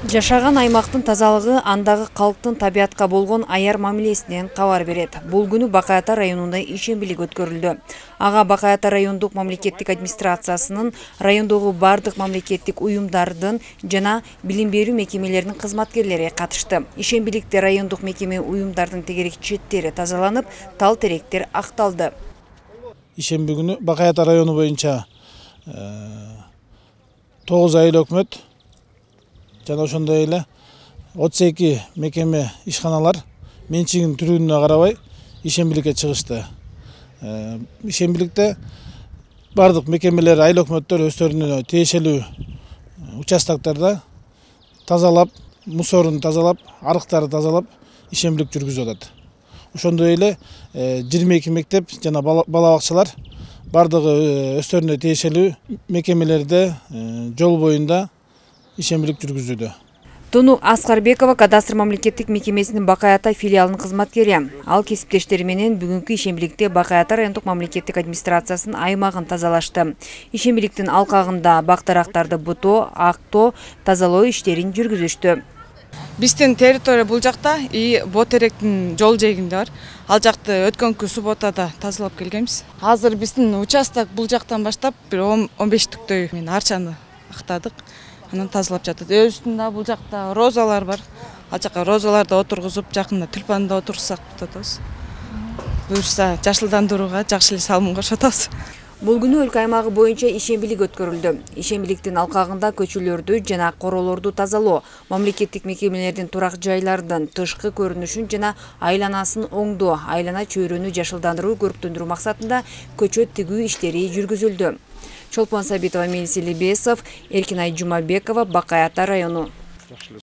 Жашаган аймактын тазалыгы андагы калктын табиатка болгон аяр мамилесинен кабар берет. Бул күнү Бакай Ата районунда ишембилик өткөрүлдү. Ага Бакай Ата райондук мамлекеттик администрациясынын, райондогу бардык мамлекеттик уюмдардын жана билим берүү мекемелеринин кызматкерлери катышты. Ишембиликте райондук мекеме уюмдардын тегерек четтери тазаланып, тал теректер акталды. Ишемби күнү Бакай Ата району боюнча 9 айыл өкмөт жана ошондой эле 32 мекеме ишканалар менчигинин түрүнүнө карабай ишембиликке чыгышты. Ишембиликте бардык мекемелер, айыл өкмөттөр өздөрүнө тиешелүү участоктарда тазалап, мусорун тазалап, арыктарды тазалап ишембилик жүргүзүп атат. Ошондой эле 22 мектеп жана бала бакчалар бардыгы өздөрүнө тиешелүү мекемелерде жол боюнда ишембилик жүргүзүүдө. Туну Аскарбекова кадастр мамлекеттик мекемесинин Бакай Ата филиалынын кызматкери. Ал кесиптештери менен бүгүнкү ишембиликте Бакай Ата райондук мамлекеттик администрациясынын аймагын тазалашты. Ишембиликтин алкагында бактарактарды бутоо, актоо, тазалоо иштерин жүргүзүштү. Биздин территория бул жакта и Ботеректин жол жээгинде бар. Ал жакты өткөнкү субботада тазалап келгенбиз. Азыр биздин участок бул жактан баштап бир 15-түктөй мен арчаны актадык. Анан тазалап жатат. Өстүндө бул жакта розалар бар. Ал жака розаларды отургузуп, жакында тюльпанды отурсак деп атабыз. Буюрса жашылдандырууга жакшы эле салым кошотабыз. Бул күнү өлкө аймагы боюнча ишембилик өткөрүлдү. Ишембиликтин алкагында көчөлөрдү жана королорду тазалоо, мамлекеттик мекемелердин турак жайлардын тышкы көрүнүшүн жана айланасын оңдоо, айлана чөйрөнү жашылдандыруу көрктөндүрүү максатында көчөт тигүү иштери жүргүзүлдү. Чолпон Сабитова, Мелис Элибесов, Эркинай Жумабекова, Бакай Ата району.